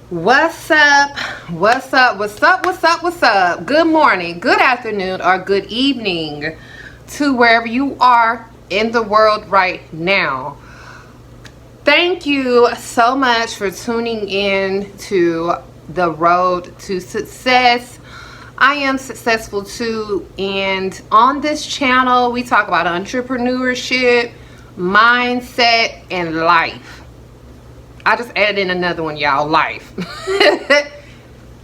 What's up? What's up? What's up? What's up? What's up? Good morning, good afternoon, or good evening to wherever you are in the world right now. Thank you so much for tuning in to the road to success. I am successful too, and on this channel we talk about entrepreneurship, mindset, and life. I just added in another one, y'all, life.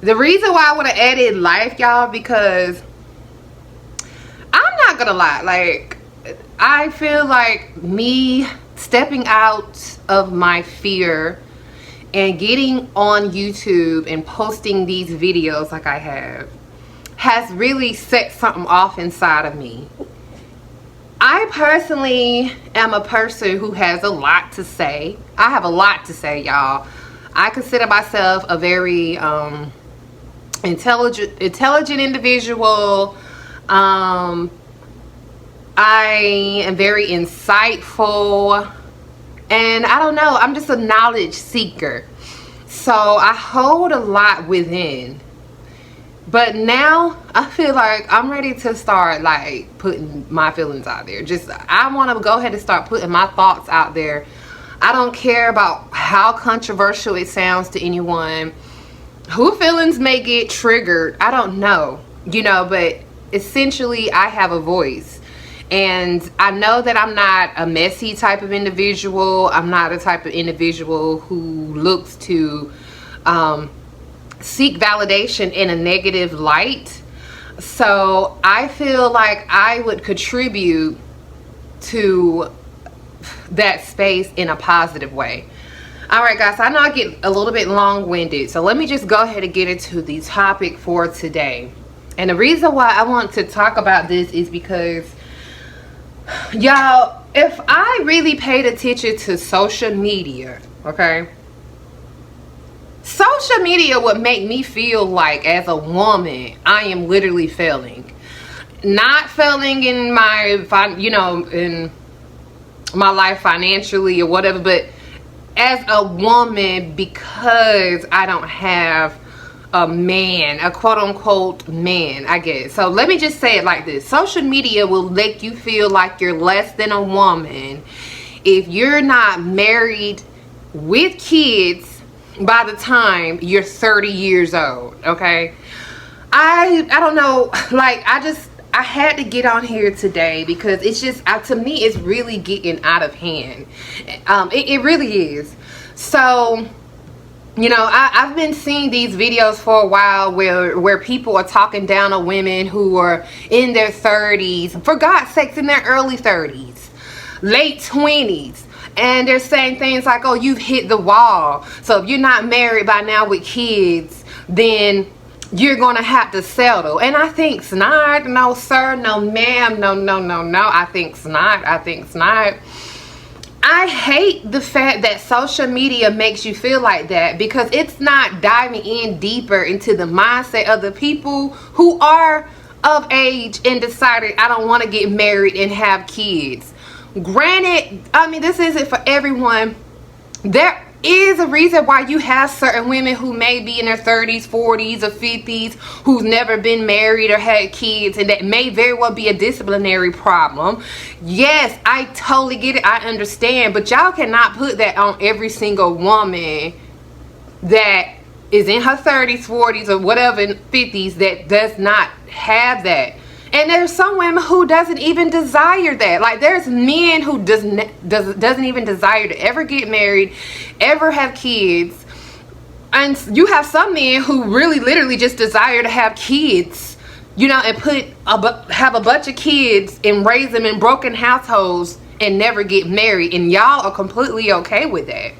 The reason why I want to add in life, y'all, because I'm not gonna lie, like, I feel like me stepping out of my fear and getting on YouTube and posting these videos like I have has really set something off inside of me. I personally am a person who has a lot to say. I have a lot to say, y'all. I consider myself a very intelligent individual. I am very insightful, and I don't know, I'm just a knowledge seeker. So I hold a lot within. But now I feel like I'm ready to start like putting my feelings out there. I want to go ahead and start putting my thoughts out there. I don't care about how controversial it sounds to anyone. Who feelings may get triggered, I don't know. But essentially I have a voice. And I know that I'm not a messy type of individual. I'm not a type of individual who looks to seek validation in a negative light. So I feel like I would contribute to that space in a positive way. All right, guys, I know I get a little bit long-winded, so let me just go ahead and get into the topic for today. And the reason why I want to talk about this is because, y'all, if I really paid attention to social media, okay, social media would make me feel like, as a woman, I am literally failing. Not failing in my, in my life financially or whatever, but as a woman, because I don't have a man, a quote-unquote man, I guess. So let me just say it like this. Social media will make you feel like you're less than a woman if you're not married with kids by the time you're 30 years old. Okay, I don't know, like, I had to get on here today because it's just, to me, it's really getting out of hand. It really is. So I've been seeing these videos for a while where people are talking down on women who are in their 30s, for God's sakes, in their early 30s, late 20s. And they're saying things like, oh, you've hit the wall. So if you're not married by now with kids, then you're going to have to settle. And I think it's not. No, sir. No, ma'am. No. I think it's not. I hate the fact that social media makes you feel like that, because it's not diving in deeper into the mindset of the people who are of age and decided, I don't want to get married and have kids. Granted, I mean, this isn't for everyone. There is a reason why you have certain women who may be in their 30s, 40s, or 50s who's never been married or had kids, and that may very well be a disciplinary problem. Yes, I totally get it. I understand. But y'all cannot put that on every single woman that is in her 30s, 40s, or whatever, 50s, that does not have that. And there's some women who doesn't even desire that. Like, there's men who doesn't even desire to ever get married, ever have kids. And you have some men who really literally just desire to have kids, and have a bunch of kids and raise them in broken households and never get married. And y'all are completely okay with that.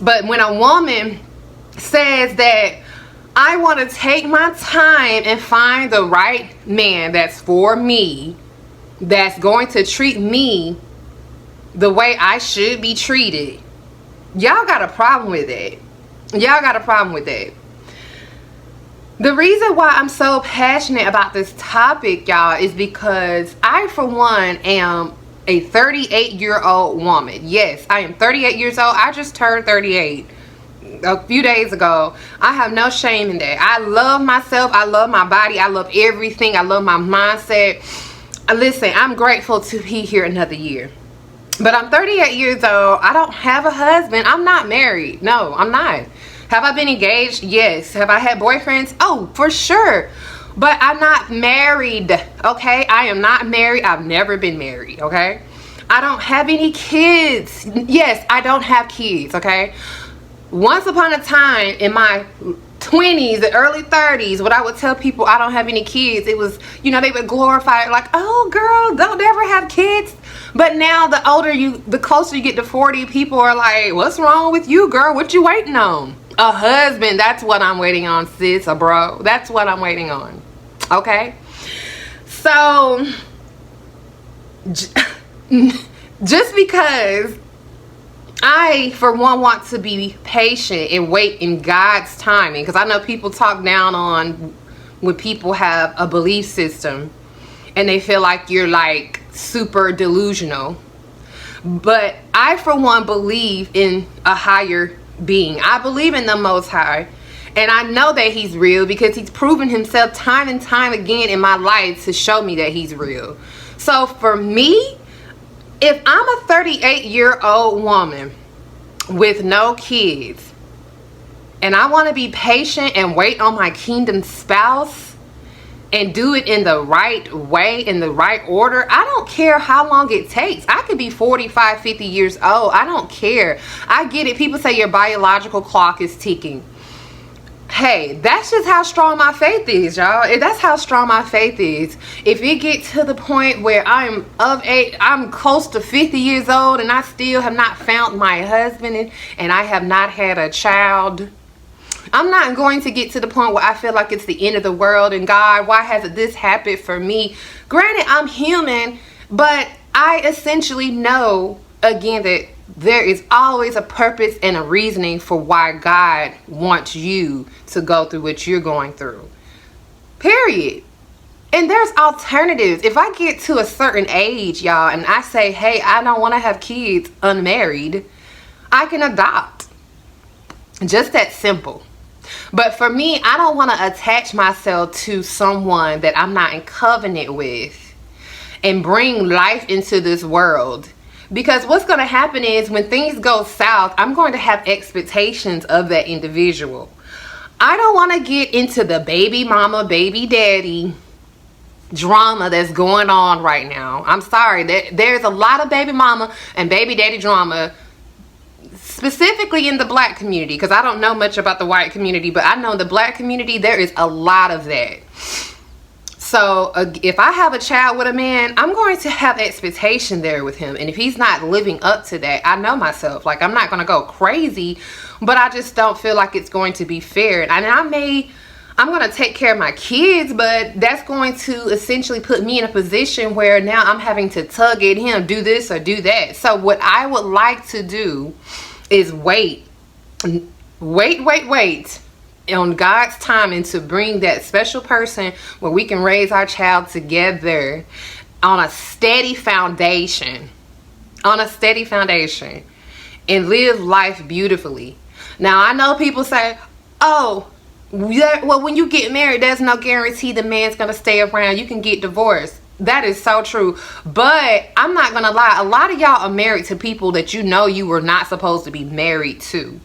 But when a woman says that, I want to take my time and find the right man that's for me, that's going to treat me the way I should be treated, y'all got a problem with it. The reason why I'm so passionate about this topic, y'all, is because I, for one, am a 38-year-old woman. Yes, I am 38 years old. I just turned 38. a few days ago. I have no shame in that. I love myself. I love my body. I love everything. I love my mindset. Listen, I'm grateful to be here another year. But I'm 38 years old. I don't have a husband. I'm not married. No, I'm not. Have I been engaged? Yes. Have I had boyfriends? Oh, for sure. But I'm not married, okay? I am not married. I've never been married, okay? I don't have any kids. Yes, I don't have kids, okay? Once upon a time in my 20s, the early 30s, when I would tell people I don't have any kids, it was, you know, they would glorify it like, oh girl, don't ever have kids. But now the closer you get to 40, people are like, what's wrong with you, girl? What you waiting on? A husband. That's what I'm waiting on, sis, or bro. That's what I'm waiting on. Okay? So, just because I, for one, want to be patient and wait in God's timing, because I know people talk down on when people have a belief system and they feel like you're like super delusional. But I, for one, believe in a higher being. I believe in the Most High, and I know that he's real because he's proven himself time and time again in my life to show me that he's real. So for me, if I'm a 38-year-old woman with no kids and I want to be patient and wait on my kingdom spouse and do it in the right way, in the right order, I don't care how long it takes. I could be 45, 50 years old. I don't care. I get it. People say your biological clock is ticking. Hey, that's just how strong my faith is, y'all. That's how strong my faith is. If it gets to the point where I'm close to 50 years old and I still have not found my husband and I have not had a child, I'm not going to get to the point where I feel like it's the end of the world and God, why hasn't this happened for me? Granted, I'm human, but I essentially know, again, that there is always a purpose and a reasoning for why God wants you to go through what you're going through. Period. And there's alternatives. If I get to a certain age, y'all, and I say, hey, I don't want to have kids unmarried, I can adopt. Just that simple. But for me, I don't want to attach myself to someone that I'm not in covenant with and bring life into this world. Because what's going to happen is when things go south, I'm going to have expectations of that individual. I don't want to get into the baby mama, baby daddy drama that's going on right now. I'm sorry. There's a lot of baby mama and baby daddy drama, specifically in the black community, because I don't know much about the white community, but I know the black community, there is a lot of that. So if I have a child with a man, I'm going to have expectation there with him. And if he's not living up to that, I know myself. Like, I'm not going to go crazy, but I just don't feel like it's going to be fair. And I'm going to take care of my kids, but that's going to essentially put me in a position where now I'm having to tug at him, do this or do that. So what I would like to do is wait on God's timing to bring that special person where we can raise our child together on a steady foundation, and live life beautifully. Now, I know people say, oh, well, when you get married, there's no guarantee the man's going to stay around. You can get divorced. That is so true. But I'm not going to lie. A lot of y'all are married to people that you know you were not supposed to be married to.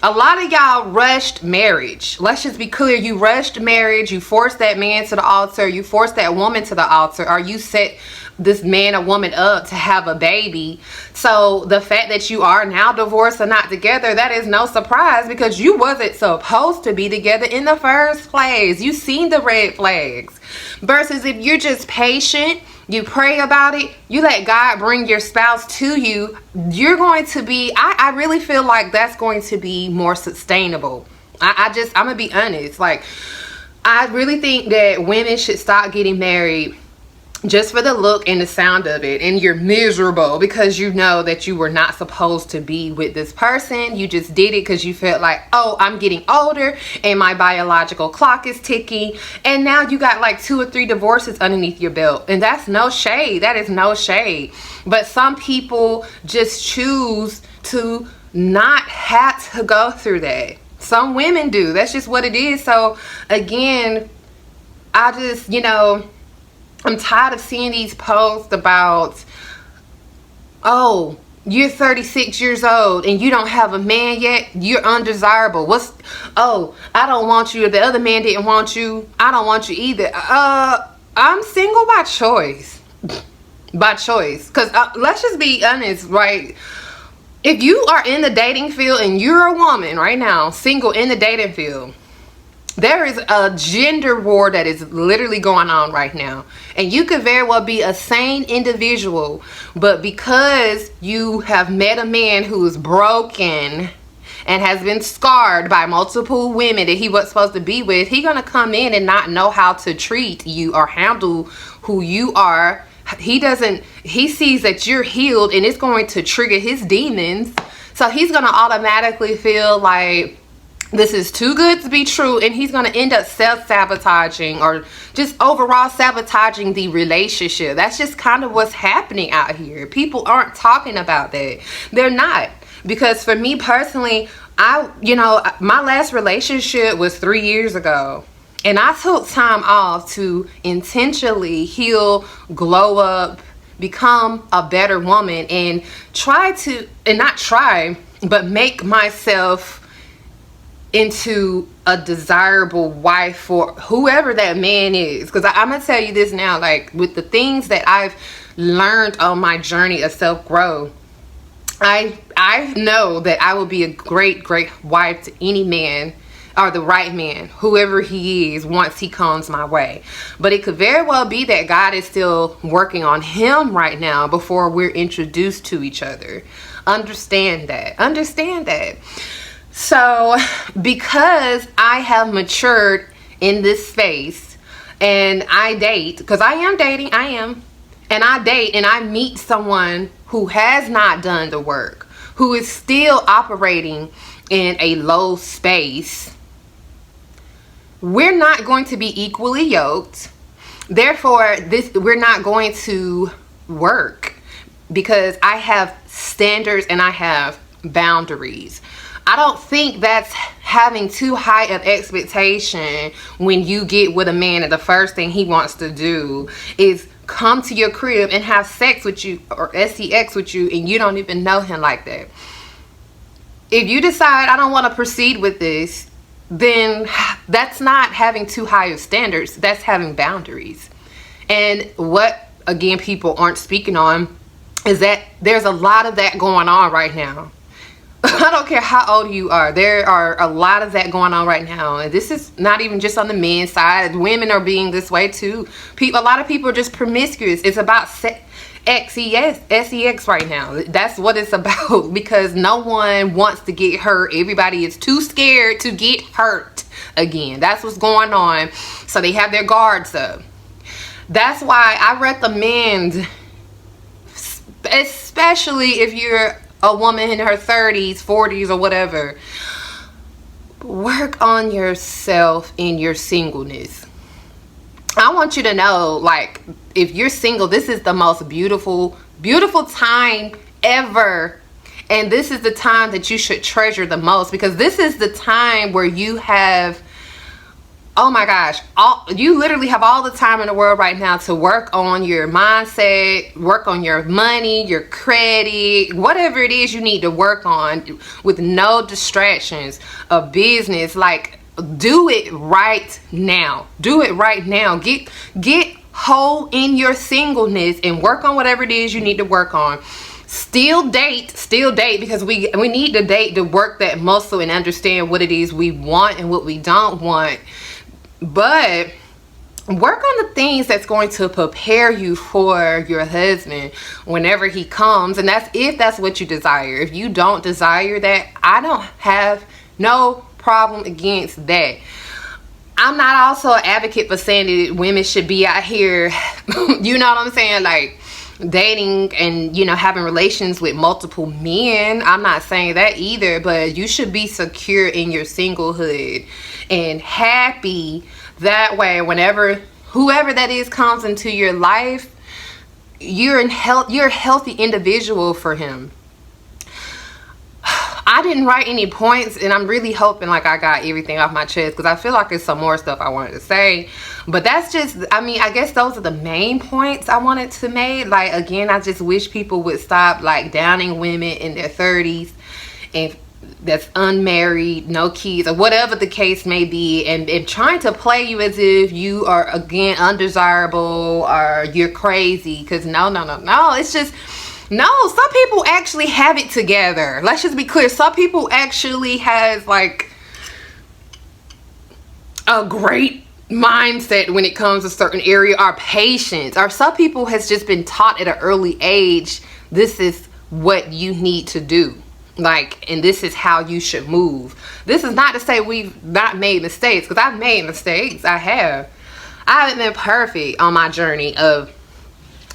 A lot of y'all rushed marriage. Let's just be clear. You rushed marriage. You forced that man to the altar. You forced that woman to the altar. Or you set this man or woman up to have a baby. So the fact that you are now divorced or not together, that is no surprise, because you wasn't supposed to be together in the first place. You seen the red flags. Versus if you're just patient, you pray about it, you let God bring your spouse to you, you're going to be, I really feel like that's going to be more sustainable. I'm going to be honest. Like, I really think that women should stop getting married just for the look and the sound of it, and you're miserable because you know that you were not supposed to be with this person. You just did it because you felt like, oh, I'm getting older and my biological clock is ticking, and now you got like 2 or 3 divorces underneath your belt. And that's no shade. That is no shade. But some people just choose to not have to go through that. Some women do. That's just what it is. So again, I just, I'm tired of seeing these posts about, oh, you're 36 years old and you don't have a man yet, you're undesirable. Oh, I don't want you. The other man didn't want you. I don't want you either. I'm single by choice. By choice. Because let's just be honest, right? If you are in the dating field and you're a woman right now, single in the dating field, there is a gender war that is literally going on right now. And you could very well be a sane individual, but because you have met a man who is broken and has been scarred by multiple women that he was supposed to be with, he's gonna come in and not know how to treat you or handle who you are. He sees that you're healed and it's going to trigger his demons. So he's gonna automatically feel like this is too good to be true, and he's going to end up self-sabotaging or just overall sabotaging the relationship. That's just kind of what's happening out here. People aren't talking about that. They're not. Because for me personally, my last relationship was 3 years ago. And I took time off to intentionally heal, glow up, become a better woman, and make myself into a desirable wife for whoever that man is. Because I'm gonna tell you this now, like with the things that I've learned on my journey of self-growth, I know that I will be a great wife to any man, or the right man, whoever he is, once he comes my way. But it could very well be that God is still working on him right now before we're introduced to each other. Understand that. So because I have matured in this space and I date, because I am dating, and I date and I meet someone who has not done the work, who is still operating in a low space, we're not going to be equally yoked. Therefore, we're not going to work, because I have standards and I have boundaries. I don't think that's having too high of expectation when you get with a man and the first thing he wants to do is come to your crib and have sex with you or sex with you, and you don't even know him like that. If you decide I don't want to proceed with this, then that's not having too high of standards. That's having boundaries. And what, again, people aren't speaking on is that there's a lot of that going on right now. I don't care how old you are. There are a lot of that going on right now. And this is not even just on the men's side. Women are being this way too. A lot of people are just promiscuous. It's about sex right now. That's what it's about, because no one wants to get hurt. Everybody is too scared to get hurt again. That's what's going on. So they have their guards up. That's why I recommend, especially if you're a woman in her 30s, 40s, or whatever, work on yourself in your singleness. I want you to know, like, if you're single, this is the most beautiful time ever. And this is the time that you should treasure the most, because this is the time where you have, oh my gosh, you literally have all the time in the world right now to work on your mindset, work on your money, your credit, whatever it is you need to work on, with no distractions of business. Like, do it right now. Get whole in your singleness and work on whatever it is you need to work on. Still date, because we need to date to work that muscle and understand what it is we want and what we don't want. But work on the things that's going to prepare you for your husband whenever he comes. And that's if that's what you desire. If you don't desire that, I don't have no problem against that. I'm not also an advocate for saying that women should be out here, you know what I'm saying, like dating and, having relations with multiple men. I'm not saying that either, but you should be secure in your singlehood and happy. That way, whenever whoever that is comes into your life, you're a healthy individual for him. I didn't write any points, and I'm really hoping like I got everything off my chest, because I feel like there's some more stuff I wanted to say. But that's just, I mean, I guess those are the main points I wanted to make. Like, again, I just wish people would stop like downing women in their 30s and that's unmarried, no kids, or whatever the case may be, and trying to play you as if you are, again, undesirable or you're crazy. Because no, it's just, no, some people actually have it together. Let's just be clear. Some people actually has like a great mindset when it comes to certain area, or patience, or some people has just been taught at an early age, this is what you need to do, like, and this is how you should move. This is not to say we've not made mistakes, because I've made mistakes. I haven't been perfect on my journey of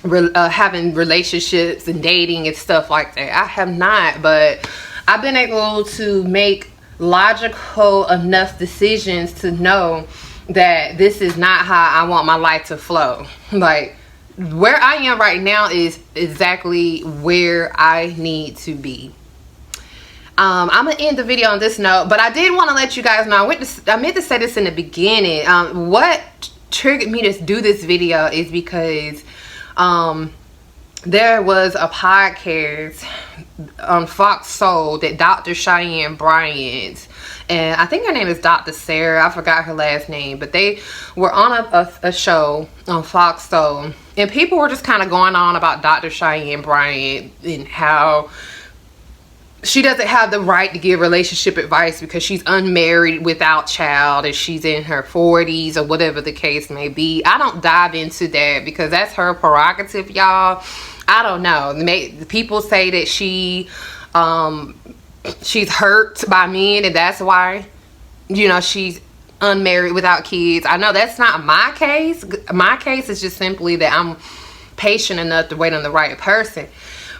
having relationships and dating and stuff like that. I have not, but I've been able to make logical enough decisions to know that this is not how I want my life to flow. Like, where I am right now is exactly where I need to be. I'm gonna end the video on this note, but I did want to let you guys know, I meant to say this in the beginning. What triggered me to do this video is because there was a podcast on Fox Soul that Dr. Cheyenne Bryant, and I think her name is Dr. Sarah, I forgot her last name, but they were on a show on Fox Soul, and people were just kind of going on about Dr. Cheyenne Bryant and how she doesn't have the right to give relationship advice because she's unmarried without child, and she's in her 40s or whatever the case may be. I don't dive into that because that's her prerogative, y'all. I don't know. People say that she's hurt by men, and that's why, you know, she's unmarried without kids. I know that's not my case. My case is just simply that I'm patient enough to wait on the right person.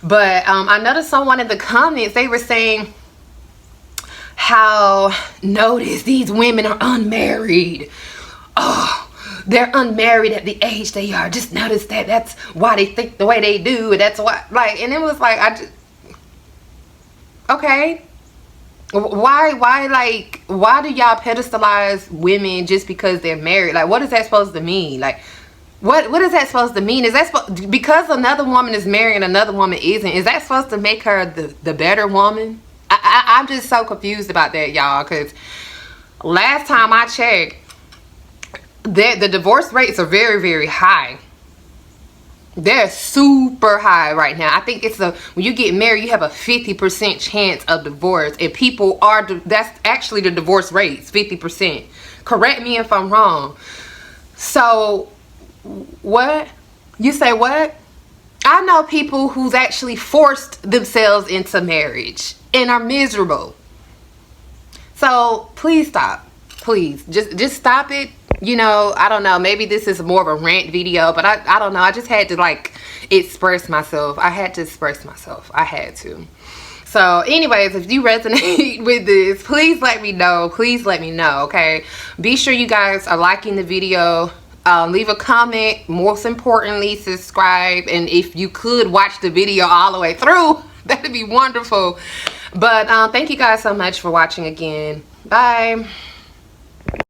But I noticed someone in the comments, they were saying how, notice these women are unmarried. Oh, they're unmarried at the age they are. Just notice that. That's why they think the way they do. And that's why, like, and it was like, okay. Why do y'all pedestalize women just because they're married? Like, what is that supposed to mean? Like, what is that supposed to mean? Is that because another woman is married and another woman isn't, is that supposed to make her the better woman? I'm just so confused about that, y'all, because last time I checked, the divorce rates are very, very high. They're super high right now. I think when you get married, you have a 50% chance of divorce, and people are, that's actually the divorce rates, 50%. Correct me if I'm wrong. So what? You say what? I know people who's actually forced themselves into marriage and are miserable. So please stop. Please just stop it. You know, I don't know, maybe this is more of a rant video, but I don't know, I just had to like express myself. I had to express myself. I had to. So anyways, if you resonate with this, please let me know. Please let me know, okay? Be sure you guys are liking the video. Leave a comment. Most importantly, subscribe. And if you could watch the video all the way through, that'd be wonderful. But thank you guys so much for watching again. Bye.